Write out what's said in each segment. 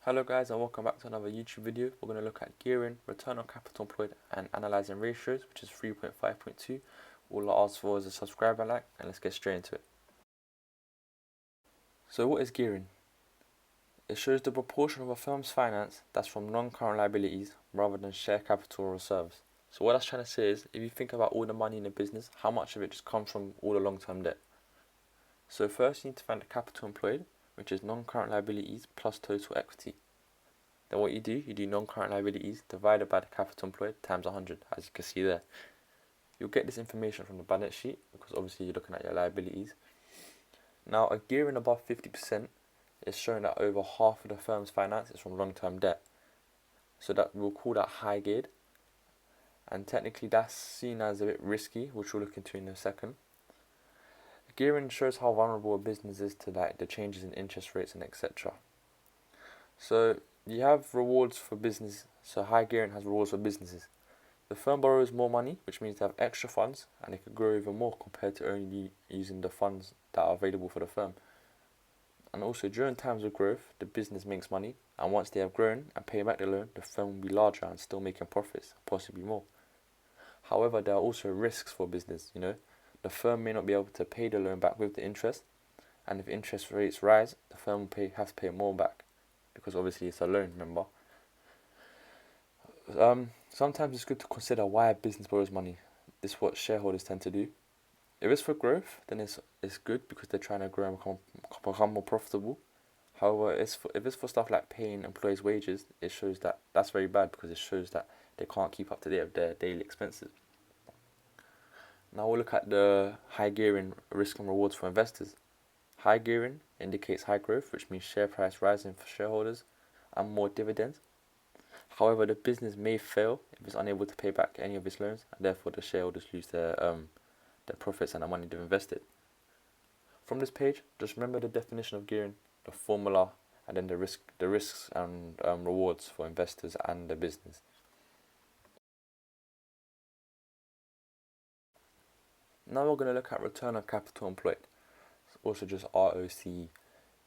Hello guys and welcome back to another YouTube video. We're going to look at gearing, return on capital employed and analysing ratios, which is 3.5.2. All I ask for is a subscribe and like, and let's get straight into it. So what is gearing? It shows the proportion of a firm's finance that's from non-current liabilities rather than share capital or reserves. So what that's trying to say is, if you think about all the money in a business, how much of it just comes from all the long-term debt? So first you need to find the capital employed, which is non-current liabilities plus total equity. Then what you do non-current liabilities divided by the capital employed times 100, as you can see there. You'll get this information from the balance sheet because obviously you're looking at your liabilities. Now, a gearing above 50% is showing that over half of the firm's finance is from long-term debt. So that we'll call that high geared. And technically that's seen as a bit risky, which we'll look into in a second. Gearing shows how vulnerable a business is to the changes in interest rates and etc. So you have rewards for business. So high gearing has rewards for businesses. The firm borrows more money, which means they have extra funds and they could grow even more compared to only using the funds that are available for the firm. And also during times of growth, the business makes money, and once they have grown and pay back the loan, the firm will be larger and still making profits, possibly more. However, there are also risks for business. The firm may not be able to pay the loan back with the interest, and if interest rates rise, the firm will have to pay more back, because obviously it's a loan, remember. Sometimes it's good to consider why a business borrows money. This is what shareholders tend to do. If it's for growth, then it's good because they're trying to grow and become more profitable. However, if it's for stuff like paying employees' wages, it shows that that's very bad because it shows that they can't keep up to date with their daily expenses. Now we'll look at the high gearing risk and rewards for investors. High gearing indicates high growth, which means share price rising for shareholders and more dividends. However, the business may fail if it's unable to pay back any of its loans, and therefore the shareholders lose their profits and the money they've invested. From this page, just remember the definition of gearing, the formula, and then the risks and rewards for investors and the business. Now we're going to look at return on capital employed, also just ROCE.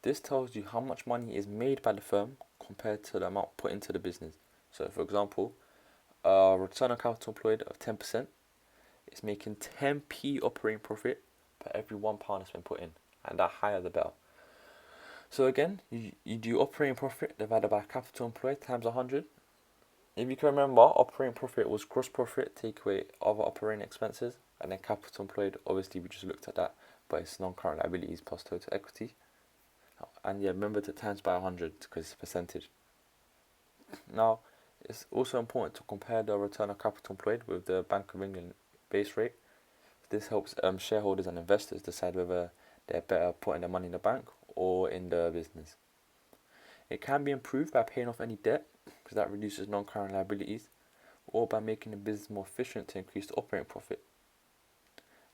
This tells you how much money is made by the firm compared to the amount put into the business. So for example, return on capital employed of 10% is making 10p operating profit per every £1 that's been put in, and the higher the better. So again, you do operating profit divided by capital employed times 100. If you can remember, operating profit was gross profit, take away other operating expenses, and then capital employed, obviously we just looked at that, but it's non-current liabilities plus total equity. And yeah, remember to times by 100 because it's a percentage. Now, it's also important to compare the return on capital employed with the Bank of England base rate. This helps shareholders and investors decide whether they're better putting their money in the bank or in the business. It can be improved by paying off any debt, because that reduces non-current liabilities, or by making the business more efficient to increase the operating profit.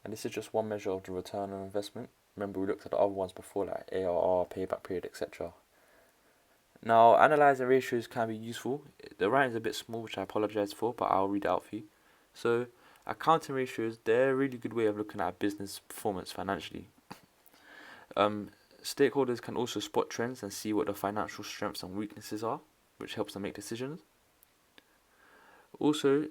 And this is just one measure of the return on investment. Remember, we looked at the other ones before, like ARR, payback period, etc. Now, analysing ratios can be useful. The writing is a bit small, which I apologise for, but I'll read it out for you. So, accounting ratios, they're a really good way of looking at a business performance financially. Stakeholders can also spot trends and see what the financial strengths and weaknesses are, which helps them make decisions. Also,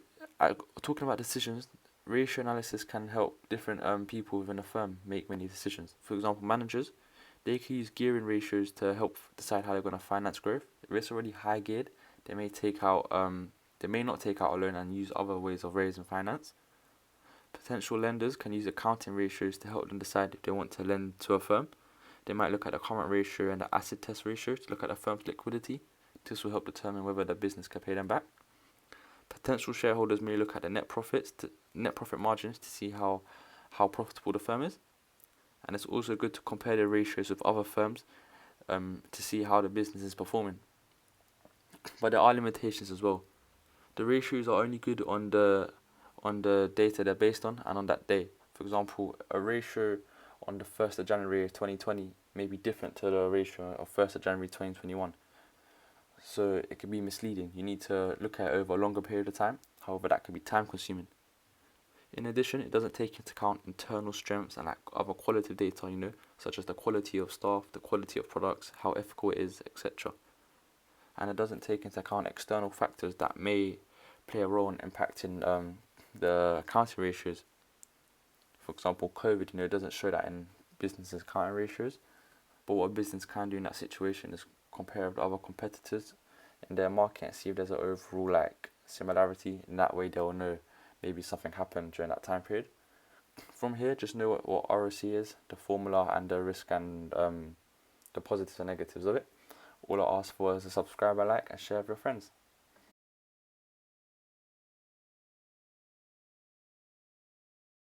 talking about decisions, ratio analysis can help different people within a firm make many decisions. For example, managers, they can use gearing ratios to help decide how they're going to finance growth. If it's already high geared, they may not take out a loan and use other ways of raising finance. Potential lenders can use accounting ratios to help them decide if they want to lend to a firm. They might look at the current ratio and the acid test ratio to look at the firm's liquidity. This will help determine whether the business can pay them back. Potential shareholders may look at the net profit margins to see how profitable the firm is. And it's also good to compare the ratios with other firms to see how the business is performing. But there are limitations as well. The ratios are only good on the data they're based on and on that day. For example, a ratio on the 1st of January 2020 may be different to the ratio of 1st of January 2021. So it can be misleading. You need to look at it over a longer period of time. However, that can be time consuming. In addition, it doesn't take into account internal strengths and other qualitative data, such as the quality of staff, the quality of products, how ethical it is, etc. and it doesn't take into account external factors that may play a role in impacting the accounting ratios. For example, COVID, it doesn't show that in businesses' accounting ratios, but what a business can do in that situation is compare with other competitors in their market and see if there's an overall similarity. In that way, they'll know maybe something happened during that time period. From here, just know what ROCE is, the formula, and the risk and the positives and negatives of it. All I ask for is a subscribe, like, and share with your friends.